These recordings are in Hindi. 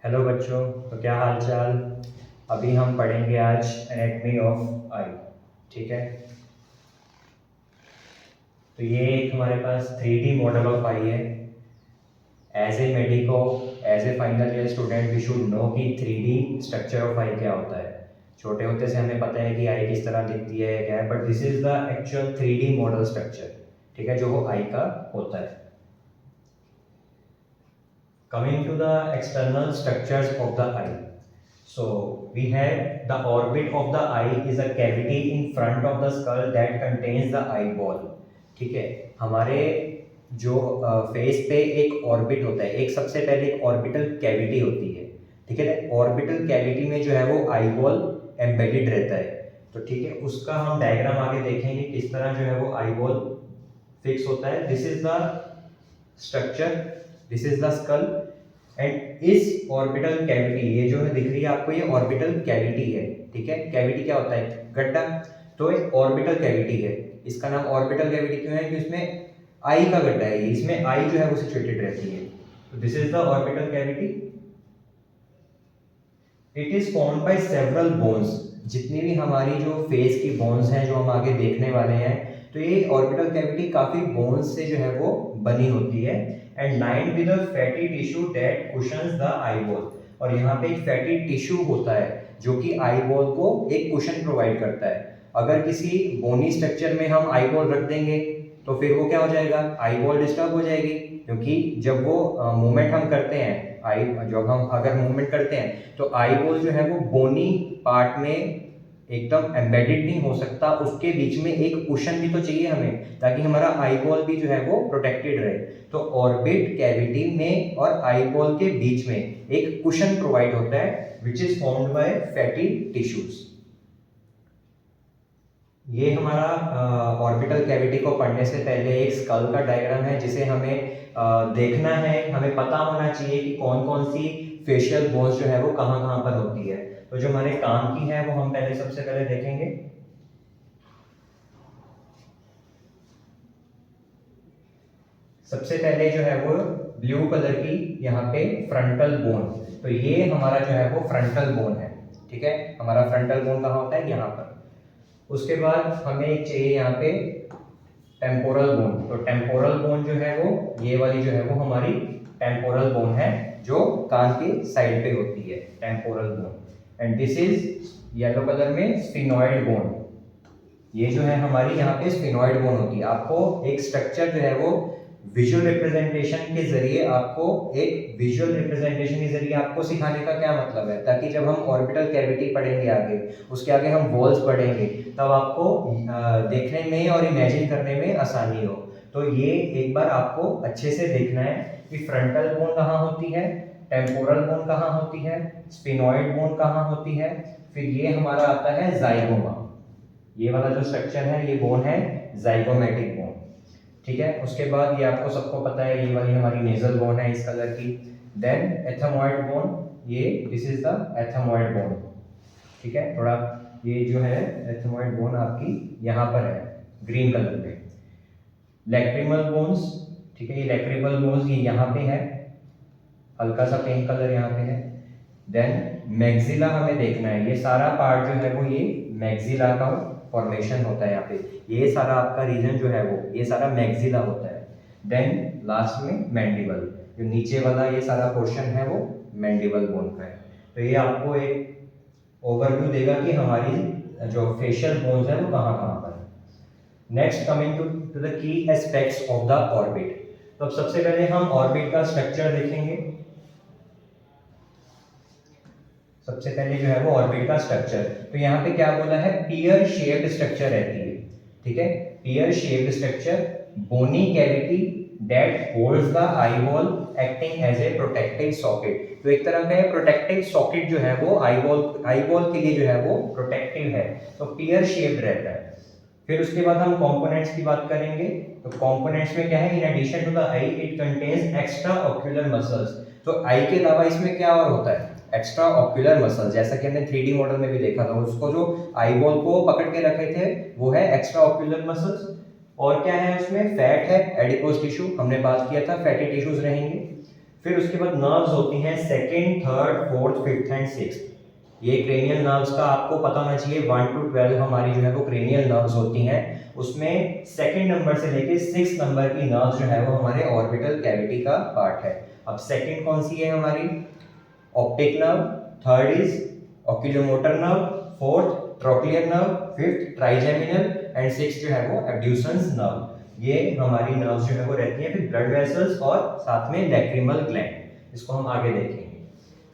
हेलो बच्चों। तो क्या हाल चाल। अभी हम पढ़ेंगे आज एनेटमी ऑफ आई। ठीक है। तो ये एक हमारे पास 3D मॉडल ऑफ आई है। As a medico, as a final year student we should know कि 3D स्ट्रक्चर ऑफ आई क्या होता है। छोटे होते से हमें पता है कि आई किस तरह दिखती है क्या है, but this is the actual 3D model structure. ठीक है, जो वो आई का होता है। Coming to the external structures of the eye. So we have the orbit of the eye is a cavity in front of the skull that contains the eyeball. ठीक है। हमारे जो फेस पे एक ऑर्बिट होता है, एक सबसे पहले एक ऑर्बिटल कैविटी होती है। ठीक है। ऑर्बिटल कैविटी में जो है वो आईबॉल एम्बेडेड रहता है। तो ठीक है, उसका हम डायग्राम आगे देखेंगे किस तरह जो है वो आईबॉल फिक्स होता है। This is the structure, this is the skull and इस ऑर्बिटल कैविटी, ये जो है दिख रही है आपको, ये ऑर्बिटल कैविटी है। ठीक है। कैविटी क्या होता है? गड्ढा। तो एक ऑर्बिटल कैविटी है। इसका नाम ऑर्बिटल कैविटी क्यों है? क्योंकि इसमें आई का गड्ढा है, इसमें आई जो है वो सिचुएटेड रहती है। तो this is the orbital cavity. It is formed by several bones. जितनी भी हमारी जो फेस की बोन्स हैं जो हम आगे देखने वाले हैं, तो ये ऑर्बिटल कैविटी काफी बोन्स से जो है वो बनी होती है and lined with a fatty tissue that cushions the eyeball. और यहाँ पे एक फैटी टिश्यू होता है जो कि आईबॉल को एक कुशन प्रोवाइड करता है। अगर किसी बोनी स्ट्रक्चर में हम आईबॉल रख देंगे तो फिर वो क्या हो जाएगा? आईबॉल डिस्टर्ब हो जाएगी, क्योंकि जब वो मूवमेंट हम करते हैं, आई जब हम अगर मूवमेंट करते हैं तो आईबॉल जो है वो बोनी पार्ट में एकदम एम्बेडेड नहीं हो सकता। उसके बीच में एक कुशन भी तो चाहिए हमें, ताकि हमारा आईबॉल भी जो है वो प्रोटेक्टेड रहे। तो ऑर्बिट कैविटी में और आईबॉल के बीच में एक कुशन प्रोवाइड होता है which is formed by fatty tissues. ये हमारा ऑर्बिटल कैविटी को पढ़ने से पहले एक स्कल का डायग्राम है जिसे हमें देखना है। हमें पता होना चाहिए कि कौन कौन सी फेशियल बोन्स जो है वो कहाँ कहाँ पर होती है। तो जो हमारे कान की है वो हम पहले सबसे पहले देखेंगे। सबसे पहले जो है वो ब्लू कलर की यहाँ पे फ्रंटल बोन। तो ये हमारा जो है वो फ्रंटल बोन है। ठीक है। हमारा फ्रंटल बोन कहाँ होता है? यहाँ पर। उसके बाद हमें एक चाहिए यहाँ पे टेम्पोरल बोन। तो टेम्पोरल बोन जो है वो ये वाली जो है वो हमारी टेम्पोरल बोन है, जो कान के साइड पे होती है, temporal bone. And this is yellow colour में स्फिनोइड बोन। ये जो है हमारी यहाँ पे स्फिनोइड बोन होती है। आपको एक स्ट्रक्चर जो है वो विजुअल रिप्रेजेंटेशन के जरिए, आपको एक विजुअल रिप्रेजेंटेशन के जरिए आपको सिखाने का क्या मतलब है, ताकि जब हम ऑर्बिटल कैविटी पढ़ेंगे आगे, उसके आगे हम वॉल्स पढ़ेंगे, तब आपको देखने में और इमेजिन करने में आसानी हो। तो ये एक बार आपको अच्छे से देखना है कि फ्रंटल बोन कहाँ होती है, टेम्पोरल बोन कहाँ होती है, स्फिनोइड बोन कहाँ होती है, फिर ये हमारा आता है जाइगोमा। ये वाला जो स्ट्रक्चर है ये बोन है जाइगोमेटिक बोन। ठीक है। उसके बाद ये आपको सबको पता है, ये वाली हमारी नेजल बोन है इस कलर की। देन एथमोइड बोन, ये this is the ethmoid bone. ठीक है। थोड़ा ये जो है एथमोइड बोन आपकी यहाँ पर है ग्रीन कलर में। लैक्रिमल बोन्स, ठीक है, ये लैक्रिमल बोन्स ये यहाँ पे है, हल्का सा पिंक कलर यहाँ पे है। देन मैक्सिला हमें देखना है, ये सारा पार्ट जो है वो ये मैक्सिला का फॉर्मेशन होता है यहाँ पे। ये सारा आपका रीजन जो है वो ये सारा मैक्सिला होता है। देन लास्ट में मैंडिबल, जो नीचे वाला ये सारा पोर्शन है वो मैंडिबल बोन का है। तो ये आपको एक ओवरव्यू देगा कि हमारी जो फेशियल बोन्स है वो कहाँ कहाँ पर है। Next coming to the key aspects of the orbit. तो अब सबसे पहले हम ऑर्बिट का स्ट्रक्चर देखेंगे। सबसे पहले जो है वो ऑर्बिट का स्ट्रक्चर। तो यहाँ पे क्या बोला है? पियर शेप्ड स्ट्रक्चर रहती है। ठीक है। Pear shaped structure, bony cavity that holds the eyeball acting as a protective socket. तो एक तरह का प्रोटेक्टिव सॉकेट जो है वो आईबॉल के लिए जो है वो प्रोटेक्टिव है। तो पियर शेप्ड रहता है। फिर उसके बाद हम कंपोनेंट्स की बात करेंगे। तो कंपोनेंट्स में क्या है? In addition to the eye it contains extra ocular muscles. तो आई के अलावा इसमें क्या और होता है? Extra ocular muscle. जैसा कि हमने 3D मॉडल में भी देखा था, उसको जो आईबॉल को पकड़ के रखे थे वो है एक्स्ट्रा ऑक्यूलर मसल्स। और क्या है उसमें? फैट है, एडिपोज टिश्यू, हमने बात किया था फैटी टिश्यूज रहेंगे। फिर उसके बाद नर्व्स होती हैं second, third, fourth, fifth and sixth. ये क्रेनियल नर्व्स का आपको पता होना चाहिए, 1 to 12 हमारी जो है वो क्रेनियल नर्व्स होती हैं। उसमें सेकंड नंबर से लेके 6 नंबर की नर्व्स जो है वो हमारे ऑर्बिटल कैविटी का पार्ट है। अब सेकंड कौन सी है हमारी? Optic nerve, third is oculomotor nerve, fourth trochlear nerve, fifth trigeminal and sixth जो है वो एब्ड्यूसेंस नर्व। ये हमारी नर्व्स जो है वो रहती हैं। फिर ब्लड वेसल्स और साथ में लैक्रिमल ग्लैंड, इसको हम आगे देखेंगे।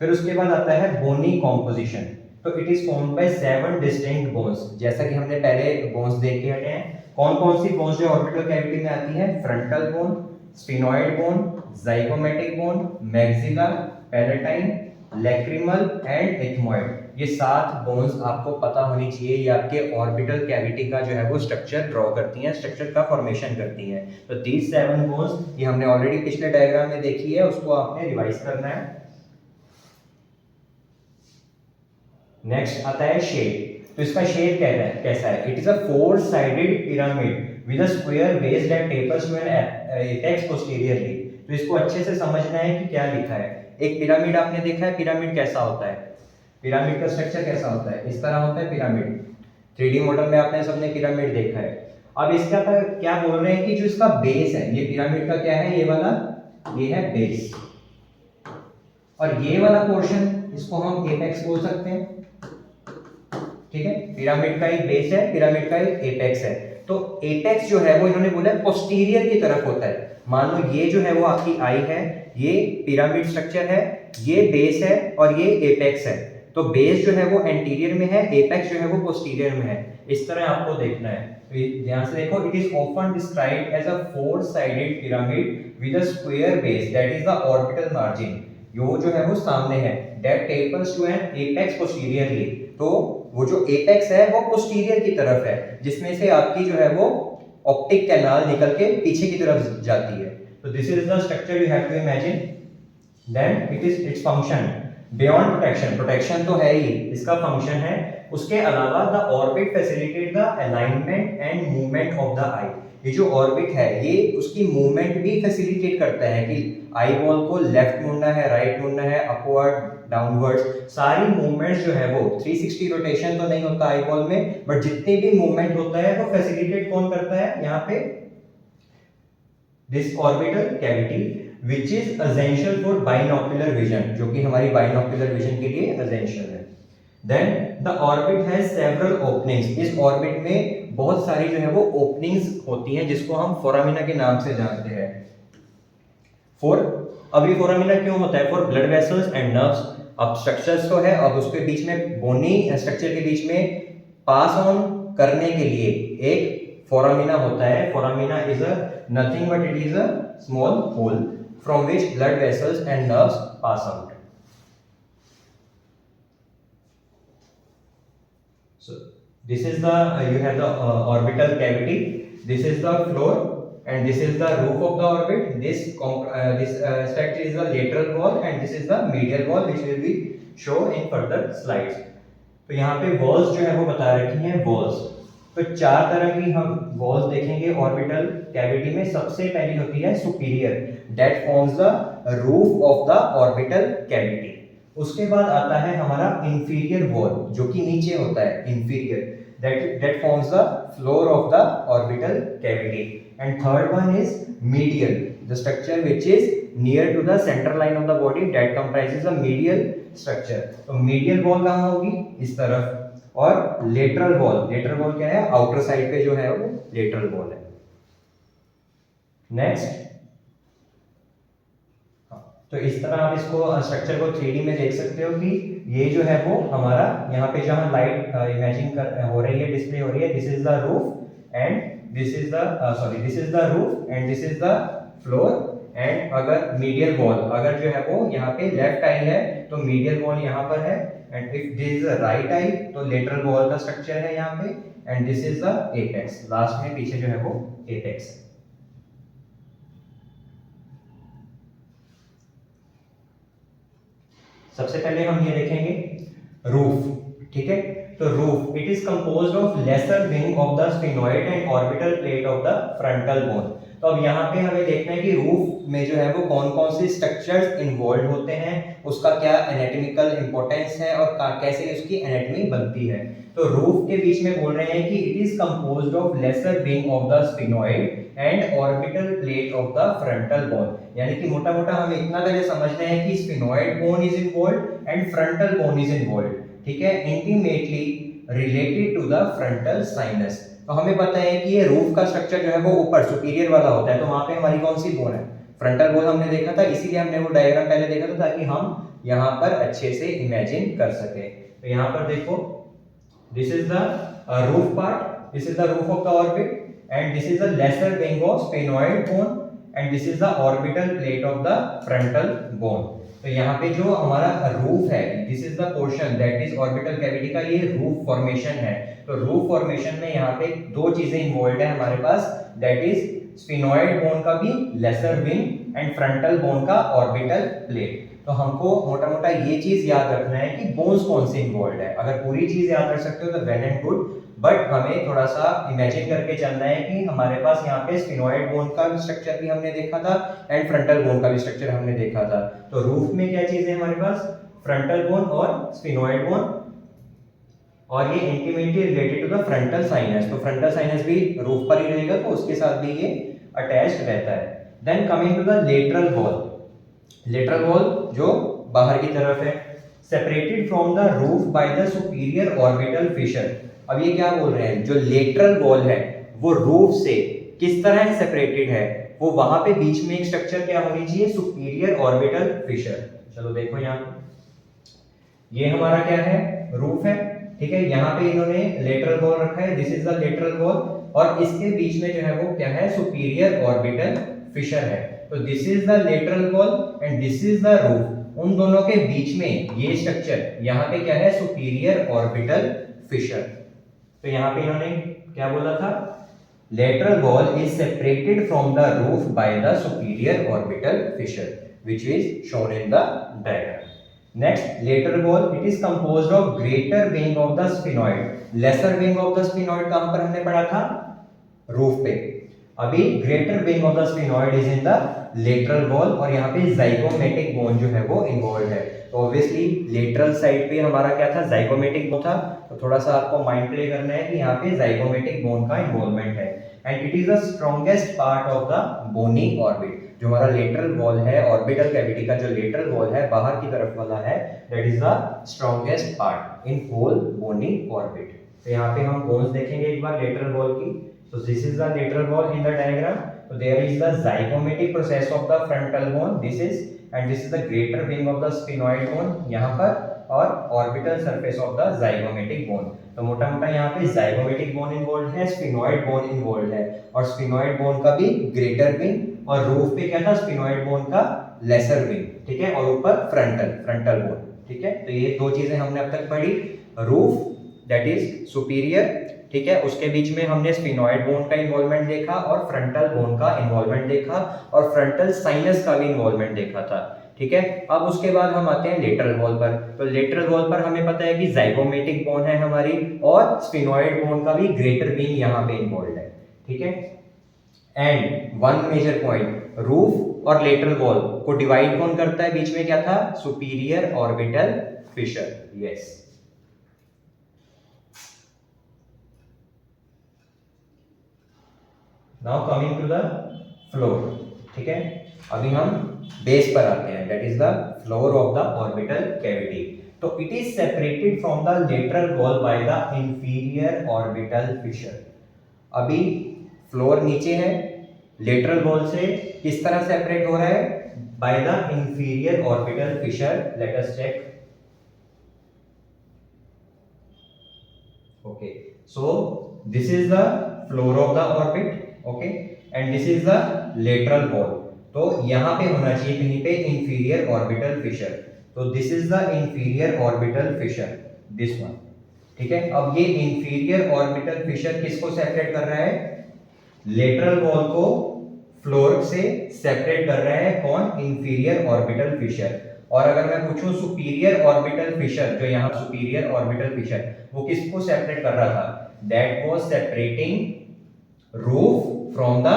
फिर उसके बाद आता है बोनी कॉम्पोजिशन। तो it is formed by 7 distinct bones. जैसा कि हमने पहले बोन्स देख के हटे हैं, कौन कौन सी बोन्स जो ऑर्बिटल कैविटी में आती है? Frontal bone, sphenoid bone, zygomatic bone, maxilla, palatine, lacrimal and ethmoid. ये 7 बोन्स आपको पता होनी चाहिए। ये आपके ऑर्बिटल कैविटी का जो है वो स्ट्रक्चर ड्रॉ करती हैं, स्ट्रक्चर का फॉर्मेशन करती हैं। तो these 7 बोन्स ये हमने ऑलरेडी पिछले डायग्राम में देखी है, उसको आपने रिवाइज करना है। नेक्स्ट आता है शेप। तो इसका शेप कैसा है? It is a 4 sided pyramid with a square base that tapers to an apex posteriorly. तो इसको अच्छे से समझना है कि क्या लिखा है। एक पिरामिड आपने देखा है, पिरामिड कैसा होता है? पिरामिड का स्ट्रक्चर कैसा होता है? इस तरह होता है पिरामिड। 3D मॉडल में आपने सबने पिरामिड देखा है। अब इसका क्या बोल रहे हैं कि जो इसका बेस है, ये पिरामिड का क्या है? ये वाला, ये है बेस, और ये वाला पोर्शन इसको हम एपेक्स बोल सकते हैं। ठीक है, पिरामिड का एक बेस है, पिरामिड का एक एपेक्स है। तो एपेक्स जो है वो इन्होंने बोला है पोस्टीरियर की तरफ होता है। मान लो ये जो है वो आपकी आई है, ये पिरामिड स्ट्रक्चर है, ये बेस है और ये एपेक्स है। तो बेस जो है वो एंटीरियर में है, एपेक्स जो है वो पोस्टीरियर में है। इस तरह आपको देखना है। तो ध्यान से देखो, it is often described as a 4 sided pyramid with a square base that is the orbital margin. यो जो है वो सामने है, that tapers to an apex posteriorly. तो वो जो एपेक्स है वो पोस्टीरियर की तरफ है, जिसमें से आपकी जो है वो ऑप्टिक कैनाल निकल के पीछे की तरफ जाती है। तो this is the structure you have to imagine. Then it is its function beyond protection. Protection तो है ही, इसका फंक्शन है। उसके अलावा the orbit facilitate the alignment and movement of the eye. ये जो ऑर्बिट है ये उसकी मूवमेंट भी फैसिलिटेट करता है कि आई बॉल को लेफ्ट मुड़ना है, राइट मुड़ना है, अपवर्ड, डाउनवर्ड्स, सारी मूवमेंट्स जो है वो 360 रोटेशन तो नहीं होता आई बॉल में, बट जितनी भी मूवमेंट होता है वो फैसिलिटेट कौन करता है? यहाँ पे this orbital cavity which is essential for binocular vision, जो कि हमारी binocular vision के लिए essential है। Then the orbit has several openings। इस ऑर्बिट में बहुत सारी जो है वो ओपनिंग्स होती हैं, जिसको हम फोरामिना के नाम से जानते हैं। अब ये फोरामिना क्यों होता है? For blood vessels and nerves. अब स्ट्रक्चर्स तो है, अब उसके बीच में बोनी स्ट्रक्चर के बीच में पास ऑन करने के लिए एक फोरामिना होता है। Foramina is a nothing but it is a small hole from which blood vessels and nerves pass out. So this is the you have the orbital cavity. This is the floor and this is the roof of the orbit. This structure is the lateral wall and this is the medial wall, which will be shown in further slides. तो यहाँ पे walls जो है वो बता रखी हैं walls। तो 4 तरह की हम वॉल्स देखेंगे ऑर्बिटल कैविटी में। सबसे पहली होती है superior, that forms the roof of the orbital cavity. उसके बाद आता है हमारा इंफीरियर वॉल, जो कि नीचे होता है, inferior, that forms the floor of the orbital cavity. And third one is medial, the structure which is near to the centre line of the body, that comprises a medial structure. तो मीडियल वॉल कहाँ होगी? इस तरफ। और लेटरल वॉल क्या है? आउटर साइड पे जो है वो लेटरल वॉल है। नेक्स्ट, तो इस तरह आप इसको स्ट्रक्चर को 3D में देख सकते हो कि ये जो है वो हमारा यहाँ पे जहाँ लाइट इमेजिन हो रही है, डिस्प्ले हो रही है, this is the roof and this is the roof and this is the floor. And अगर मीडियल वॉल, अगर जो है वो यहाँ पे लेफ्ट आई है तो मीडियल वॉल यहाँ पर है, and if this is right I तो लेटरल वॉल का स्ट्रक्चर है यहाँ पे, and this is the apex. Last में पीछे जो है वो एपेक्स है। सबसे पहले हम ये देखेंगे रूफ। ठीक है, तो roof it is composed of lesser wing of the sphenoid and orbital plate of the frontal bone. तो अब यहाँ पे हमें देखना है कि रूफ में जो है वो कौन कौन से स्ट्रक्चर्स इन्वॉल्व होते हैं, उसका क्या एनाटॉमिकल इंपॉर्टेंस है और कैसे उसकी एनाटॉमी बनती है। तो रूफ के बीच में बोल रहे हैं कि it is composed of lesser wing of the sphenoid and orbital plate of the frontal bone. यानी कि मोटा मोटा हमें इतना पहले समझना है कि sphenoid bone is involve and frontal bone is involve, ठीक है, intimately related to the frontal sinus. तो हमें पता है कि ये रूफ का स्ट्रक्चर जो है वो ऊपर सुपीरियर वाला होता है, तो वहां पे हमारी कौन सी बोन है, फ्रंटल बोन हमने देखा था, इसीलिए हमने वो डायग्राम पहले देखा था ताकि हम यहाँ पर अच्छे से इमेजिन कर सके। तो यहाँ पर देखो, this is the roof part, this is the roof of the orbit and this is the lesser wing of sphenoid bone and this is the orbital plate of the frontal bone। तो यहाँ पे जो हमारा रूफ है, this is the portion that is orbital cavity का, ये रूफ फॉर्मेशन है। तो रूफ फॉर्मेशन में यहाँ पे दो चीजें इन्वॉल्व है हमारे पास, दैट इज स्फिनॉइड बोन का भी lesser wing and frontal bone का ऑर्बिटल प्लेट। तो हमको मोटा मोटा ये चीज याद रखना है कि बोन्स कौन से इन्वॉल्व है। अगर पूरी चीज याद रख सकते हो तो वेल एंड गुड, बट हमें थोड़ा सा इमेजिन करके चलना है कि हमारे पास यहाँ पे स्फिनॉइड बोन का स्ट्रक्चर भी हमने देखा था एंड फ्रंटल बोन का भी स्ट्रक्चर हमने देखा था। तो रूफ में क्या चीज है हमारे पास, फ्रंटल बोन और स्फिनॉइड बोन, और ये intimately related to the frontal sinus. तो फ्रंटल साइनस भी रूफ पर ही रहेगा, तो उसके साथ भी ये अटैच्ड रहता है। Then coming to the lateral wall, lateral wall जो बाहर की तरफ है, separated from the roof by the superior orbital fissure. अब ये क्या बोल रहे हैं, जो लेटरल वॉल है वो रूफ से किस तरह सेपरेटेड है, वो वहां पे बीच में एक स्ट्रक्चर क्या होनी चाहिए, सुपीरियर ऑर्बिटल फिशर। चलो देखो यहाँ ये हमारा क्या है, रूफ है, ठीक है, यहाँ पे इन्होंने लेटरल वॉल रखा है, this is the lateral wall, और इसके बीच में जो है वो क्या है, सुपीरियर ऑर्बिटल फिशर है। तो this is the lateral wall and this is the roof, उन दोनों के बीच में ये स्ट्रक्चर यहाँ पे क्या है, सुपीरियर ऑर्बिटल फिशर। तो यहाँ पे इन्होंने क्या बोला था, lateral wall is separated from the roof by the superior orbital fissure which is shown in the diagram. Next, lateral wall, it is composed of greater wing of the sphenoid, lesser wing of the sphenoid कहाँ पर हमने पढ़ा था, रूफ पे। अभी greater wing of the sphenoid is in the lateral wall, और यहाँ पे जाइगोमेटिक बोन जो है वो इन्वॉल्व है। तो ऑब्वियसली लेटरल साइड पे हमारा क्या था, जाइगोमेटिक बोन था। तो थोड़ा सा आपको माइंड प्ले करना है कि यहाँ पे जाइगोमेटिक बोन का इन्वॉल्वमेंट है, and it is the strongest part of the bony orbit. जो हमारा लेटरल वॉल है, ऑर्बिटल कैविटी का जो लेटरल वॉल है, बाहर की तरफ वाला है, that is the strongest part in whole bony orbit. तो यहाँ पे हम बोन्स देखेंगे एक बार लेटरल वॉल की। So this is the lateral wall in the diagram. So there is the zygomatic process of the frontal bone. This is, and this is the greater wing of the sphenoid bone यहाँ पर, और orbital surface of the zygomatic bone. तो मोटा मोटा यहाँ पे zygomatic bone involved है, sphenoid bone involved है, और sphenoid bone का भी greater wing, और roof पे क्या था, sphenoid bone का lesser wing, ठीक है, और ऊपर frontal bone, ठीक है। तो ये दो चीजें हमने अब तक पढ़ी, roof that is superior, ठीक है, उसके बीच में हमने स्फिनॉइड बोन का इन्वॉल्वमेंट देखा और फ्रंटल बोन का इन्वॉल्वमेंट देखा और फ्रंटल साइनस का भी इन्वॉल्वमेंट देखा था, ठीक है। अब उसके बाद हम आते हैं लेटरल वॉल पर। तो लेटरल वॉल पर हमें पता है कि जाइगोमेटिक बोन है हमारी, और स्फिनॉइड बोन का भी ग्रेटर विंग यहाँ पे इन्वॉल्व है, ठीक है। And one major point, roof और लेटरल वॉल को डिवाइड कौन करता है, बीच में क्या था, superior orbital fissure, yes. Now coming to the floor, ठीक है, अभी हम बेस पर आते हैं, that is the floor of the orbital cavity. तो it is separated from the lateral wall by the inferior orbital fissure. अभी फ्लोर नीचे है, लेटरल वॉल से किस तरह सेपरेट हो रहा है, by the inferior orbital fissure. Let us check, okay, so this is the floor of the orbit, okay, and this is the lateral wall. तो यहां पे होना चाहिए कहीं पे इंफीरियर ऑर्बिटल फिशर। तो this is the inferior orbital fissure, this one, ठीक है। अब ये इंफीरियर ऑर्बिटल फिशर किसको सेपरेट कर रहा है, लेटरल वॉल को फ्लोर से सेपरेट कर रहा है कौन, इंफीरियर ऑर्बिटल फिशर। और अगर मैं पूछूं सुपीरियर ऑर्बिटल फिशर, जो यहाँ सुपीरियर ऑर्बिटल फिशर, वो किसको सेपरेट कर रहा था, that was separating roof from the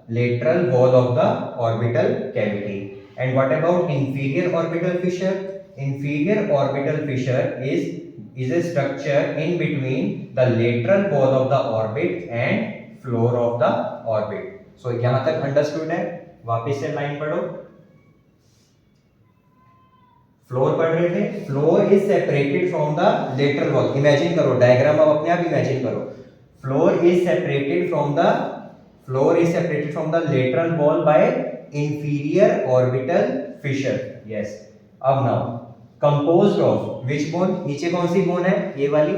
lateral wall of the orbital cavity. And what about inferior orbital fissure? Inferior orbital fissure is a structure in between the lateral wall of the orbit and floor of the orbit. So यहाँ तक understood है? वापिस से लाइन पढ़ो. फ्लोर पढ़ रहे थे. Floor is separated from the lateral wall. Imagine करो, डायग्राम अब अपने आप इमेजिन करो. Floor is separated from the lateral wall by inferior orbital fissure. Yes. अब now composed of which bone? नीचे कौन सी बोन है? ये वाली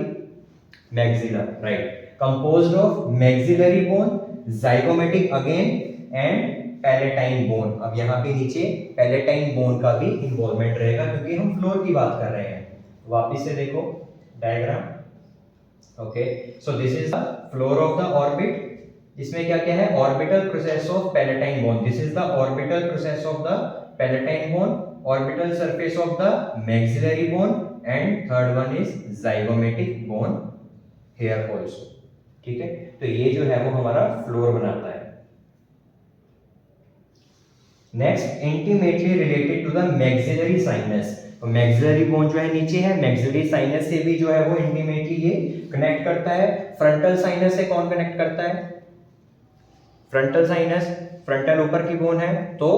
maxilla. Right. Composed of maxillary bone, zygomatic again and palatine bone. अब यहाँ पे नीचे पैलेटाइन बोन का भी इन्वॉल्वमेंट रहेगा क्योंकि हम फ्लोर की बात कर रहे हैं. वापिस से देखो diagram. Okay, so this is the floor of the orbit. इसमें क्या क्या है? Orbital process of palatine bone. This is the orbital process of the palatine bone, orbital surface of the maxillary bone and third one is zygomatic bone here also. ठीक है, तो ये जो है वो हमारा फ्लोर बनाता है. Next, intimately related to the maxillary sinus. तो मैक्सिलरी बोन जो है नीचे है, मैक्सिलरी साइनस से भी जो है वो इंटीमेटली ये कनेक्ट करता है. फ्रंटल साइनस से कौन कनेक्ट करता है? फ्रंटल साइनस, फ्रंटल ऊपर की बोन है तो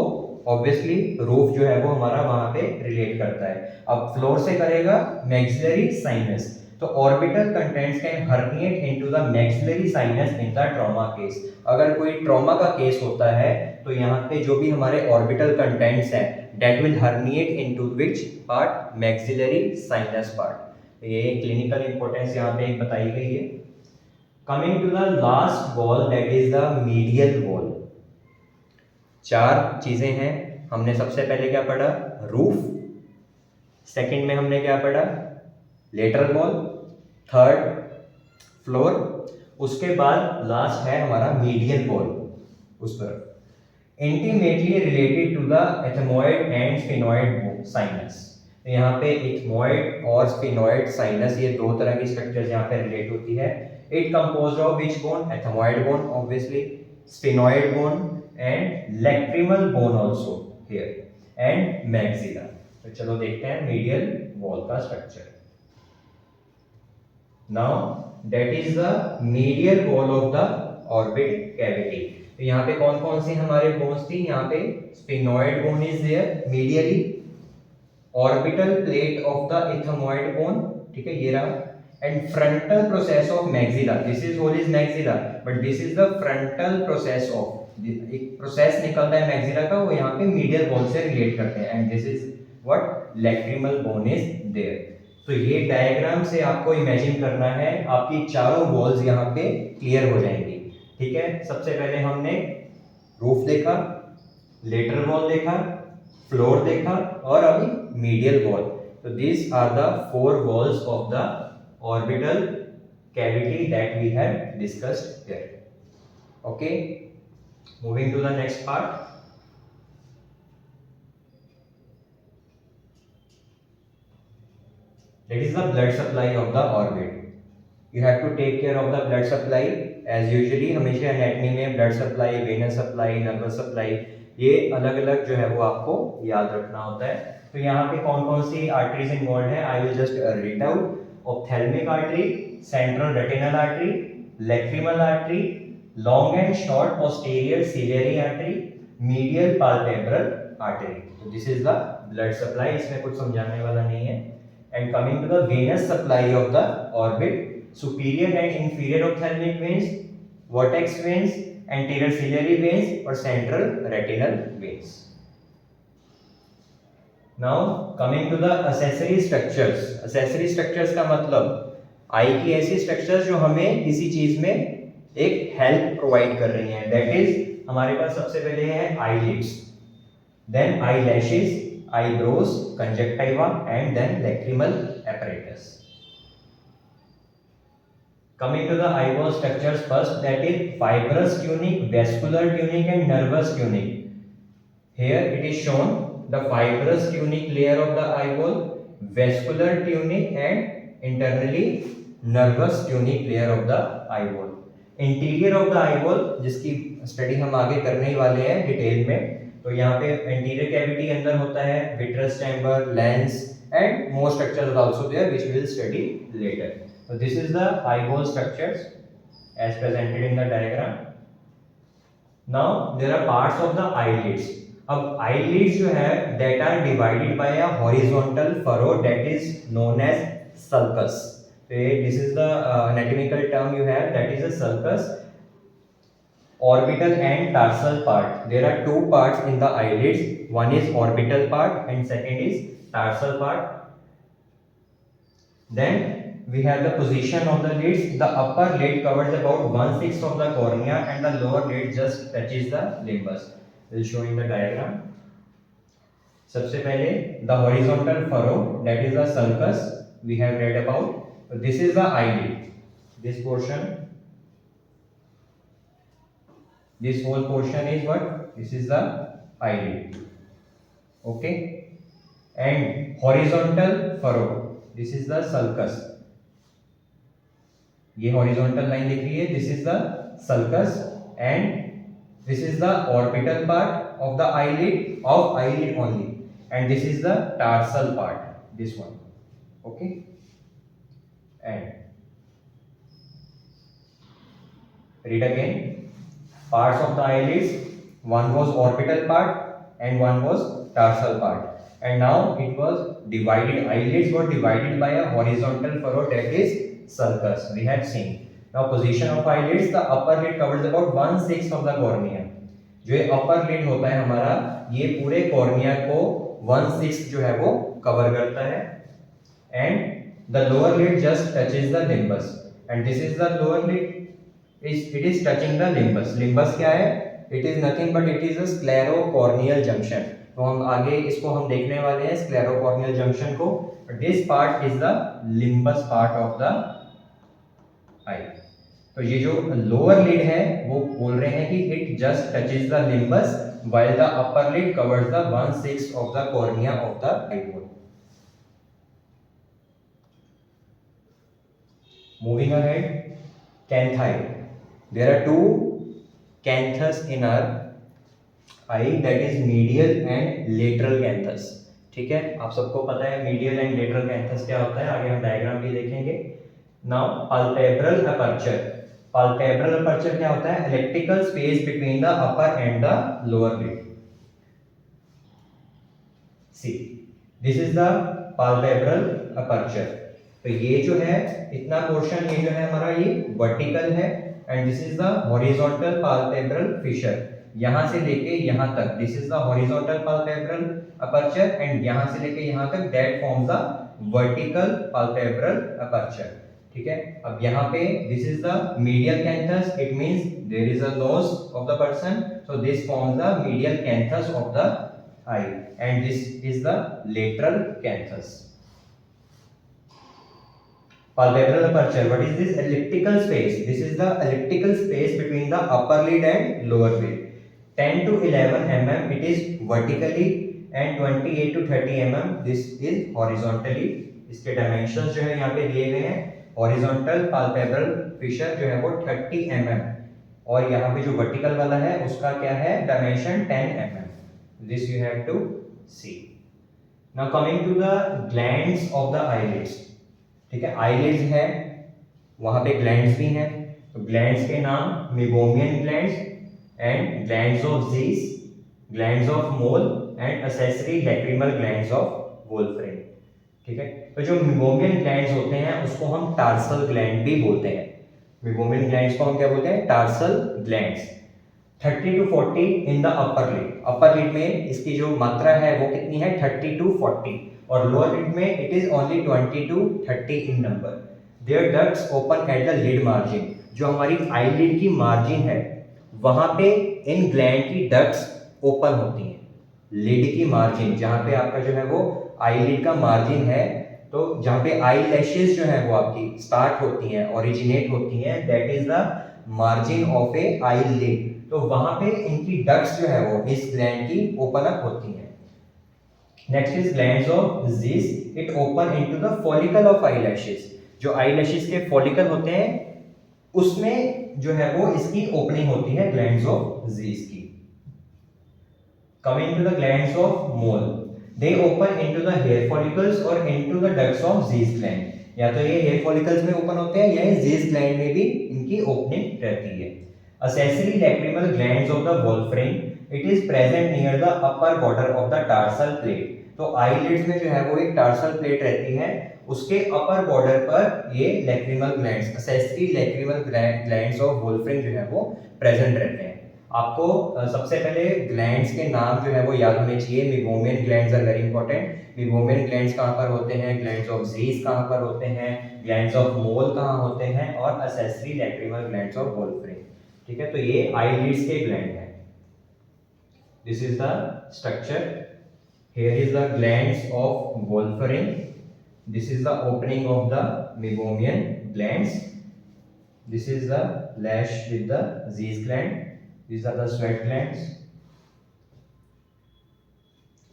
ऑब्वियसली रूफ जो है वो हमारा वहां पे रिलेट करता है. अब फ्लोर से करेगा मैक्सिलरी साइनस. तो orbital contents can herniate into the maxillary sinus in the trauma case. अगर कोई ट्रॉमा का केस होता है तो यहाँ पे जो भी हमारे ऑर्बिटल कंटेंट्स हैं that will herniate into which part? Maxillary sinus part. ये क्लिनिकल इंपॉर्टेंस यहाँ पे एक बताई गई है. Coming to the last wall that is the medial wall. चार चीजें हैं. हमने सबसे पहले क्या पढ़ा? रूफ. सेकंड में हमने क्या पढ़ा? Lateral wall. Third floor. उसके बाद लास्ट है हमारा मीडियल वॉल. उस पर intimately related to the ethmoid and sphenoid sinus. यहाँ पे एथमोइड और स्फिनोइड साइनस, ये दो तरह की स्ट्रक्चर्स यहाँ पे रिलेट होती है. It composed of which bone? Ethmoid bone obviously, sphenoid bone and lacrimal bone also here and maxilla. तो चलो देखते हैं मीडियल वॉल का structure. Now that is the medial wall of the orbit cavity. तो यहाँ पे कौन कौन सी हमारे बोन्स थी? यहाँ पे sphenoid bone is there medially, orbital plate of the ethmoid bone. ठीक है, ये रहा. And frontal process of maxilla. This is whole is maxilla but this is the frontal process of, एक प्रोसेस निकलता है मैक्सिला का, वो यहाँ पे मीडियल वॉल से रिलेट करते हैं. And this is what? Lacrimal bone is there. तो ये डायग्राम से आपको इमेजिन करना है, आपकी चारों वॉल्स यहाँ पे क्लियर हो जाएंगी. ठीक है, सबसे पहले हमने रूफ देखा, लेटरल वॉल देखा, फ्लोर देखा और अभी मीडियल वॉल. तो this are the four walls of the orbital cavity that we have discussed here. Okay, moving to the next part. That is the blood supply of the orbit. You have to take care of the blood supply as usually. हमेशा एनाटॉमी में blood supply, venous supply, nervous supply, ये अलग अलग जो है वो आपको याद रखना होता है. तो यहाँ पे कौन कौन सी आर्टरीज इन्वॉल्व है? I will just read out. Ophthalmic artery, central retinal artery, lacrimal artery, long and short posterior ciliary artery, medial palpebral artery. तो this is the blood supply. इसमें कुछ समझाने वाला नहीं है. And coming to the venous supply of the orbit, superior and inferior ophthalmic veins, vortex veins, anterior ciliary veins और central retinal veins. Now coming to the accessory structures. Accessory structures का मतलब आई की ऐसी स्ट्रक्चर्स जो हमें किसी चीज में एक हेल्प प्रोवाइड कर रही हैं. That is हमारे पास सबसे पहले है eyelids, then eyelashes, eyebrows, conjunctiva and then lacrimal apparatus. Coming to the eyeball structures first, that is fibrous tunic, vascular tunic and nervous tunic. Here it is shown the fibrous tunic layer of the eyeball, vascular tunic and internally nervous tunic layer of the eyeball. Interior of the eyeball, जिसकी स्टडी हम आगे करने ही वाले हैं डिटेल में, तो यहाँ पे एंटीरियर कैविटी अंदर होता है, vitreous chamber, lens and more structures also there which we will study later. So this is the eyeball structures as presented in the diagram. Now there are parts of the eyelids. अब eyelids जो है that are divided by a horizontal furrow that is known as sulcus. This is the anatomical term you have, that is a sulcus. Orbital and tarsal part. There are two parts in the eyelids. One is orbital part and second is tarsal part. Then we have the position of the lids. The upper lid covers about 1/6 of the cornea and the lower lid just touches the limbus. We'll show in the diagram. सबसे पहले the horizontal furrow, that is the sulcus, we have read about. So this is the eyelid. This portion, this whole portion is what? This is the eyelid. Okay. And horizontal furrow, this is the sulcus. ये हॉरिजॉन्टल लाइन दिख रही है, this is the sulcus and this is the orbital part of the eyelid, of eyelid only, and this is the tarsal part, this one. Okay. And read again. Parts of the eyelids, one was orbital part and one was tarsal part, and now it was divided, eyelids were divided by a horizontal furrow, that is sulcus, we have seen. Now position of eyelids, the upper lid covers about 1/6 of the cornea. जो ये upper lid होता है हमारा, ये पूरे कॉर्निया को 1/6 जो है वो कवर करता है, and the lower lid just touches the limbus, and this is the lower lid, it is touching the limbus. limbus क्या है? It is nothing but it is a sclerocorneal junction. तो हम आगे इसको हम देखने वाले हैं स्क्लेरोकॉर्नियल जंक्शन को. This part is the limbus part of the eye. तो ये जो लोअर लिड है वो बोल रहे हैं कि it just touches the limbus while the upper lid covers the 1/6 of the cornea of the eyeball. Moving ahead, canthi. There are two canthus in our eye, that is medial and lateral canthus. ठीक है, आप सबको पता है मीडियल एंड लेटरल कैंथस क्या होता है, आगे हम डायग्राम भी देखेंगे. Now palpebral aperture. Palpebral aperture क्या होता है? Electrical space between the upper and the lower lid. See, this is the palpebral aperture. तो ये जो है इतना पोर्शन, ये जो है हमारा, ये वर्टिकल है, and this is the horizontal palpebral fissure. यहां से लेके यहां तक, this is the horizontal palpebral aperture, and यहां से लेके यहां तक that forms the vertical palpebral aperture. ठीक है. अब यहां पे this is the medial canthus, it means there is a nose of the person, so this forms the medial canthus of the eye, and this is the lateral canthus. Palpebral aperture, what is this? Elliptical space. This is the elliptical space between the upper lid and lower lid. 10 to 11 mm it is vertically, and 28 to 30 mm this is horizontally. इसके dimensions जो है यहाँ पे दिए गए हैं. Horizontal palpebral fissure जो है वो 30 mm, और यहाँ पे जो vertical वाला है उसका क्या है? Dimension 10 mm. This you have to see. Now coming to the glands of the eyelids. ठीक है, आईलिड्स है, वहां पे ग्लैंड्स भी हैं. तो ग्लैंड्स के नाम meibomian glands and glands of Zeis, glands of Moll and accessory lacrimal glands of Wolfring. ठीक है. तो जो मेबोमियन ग्लैंड्स होते हैं उसको हम टार्सल ग्लैंड भी बोलते हैं. मेबोमियन ग्लैंड्स को हम क्या बोलते हैं? Tarsal glands. 30 to 40 in the upper lid. Upper lid में इसकी जो मात्रा है वो कितनी है? 30 to 40, और लोअर लिड में it is only 20 to 30 in number. Their ducts open at the lid margin. जो हमारी आईलिड की मार्जिन है वहां पे इन ग्लैंड की डक्ट्स ओपन होती हैं. लिड की मार्जिन, जहां पे आपका जो है वो आईलिड का मार्जिन है, तो जहां पे आई लैशेस जो है वो आपकी स्टार्ट होती हैं, ओरिजिनेट होती हैं, that is the margin of A eyelid. तो वहां पे इनकी डक्ट्स जो है वो इस ग्लैंड की ओपन अप होती हैं. Next is glands of Zeiss. It open into the follicle of eyelashes. जो आईलैशेस के फॉलिकल होते हैं उसमें जो है वो इसकी ओपनिंग होती है ग्लैंड्स ऑफ जीज की। Coming to the glands of Moll, they open into the hair follicles और into the ducts of Zeis gland. या तो ये हेयर फॉलिकल्स में ओपन होते हैं या ये जीज ग्लैंड में भी इनकी ओपनिंग रहती है। Accessory lacrimal glands of the Wolfram, it is present near the upper border of the tarsal plate। तो eyelids में जो है वो एक tarsal plate रहती है, उसके upper border पर ये lacrimal glands, accessory lacrimal glands of Wolfram जो है वो present रहते हैं। आपको सबसे पहले ग्लैंड्स के नाम जो है वो याद होने चाहिए। Meibomian glands are very important. Meibomian glands कहाँ पर होते हैं, ग्लैंड्स ऑफ जीज कहाँ पर होते हैं, ग्लैंड्स ऑफ मोल कहाँ होते हैं, और accessory lacrimal glands of Wolfram। ठीक है, तो ये आईलिड्स के ग्लैंड है। This is the structure, here is the glands of Wolfring, this is the opening of the meibomian glands, this is the lash with the Zeis gland, this are the sweat glands.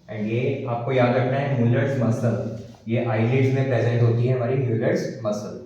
And ये आपको याद रखना है म्यूलर्स मसल, ये आईलिड्स में प्रेजेंट होती है हमारी म्यूलर्स मसल।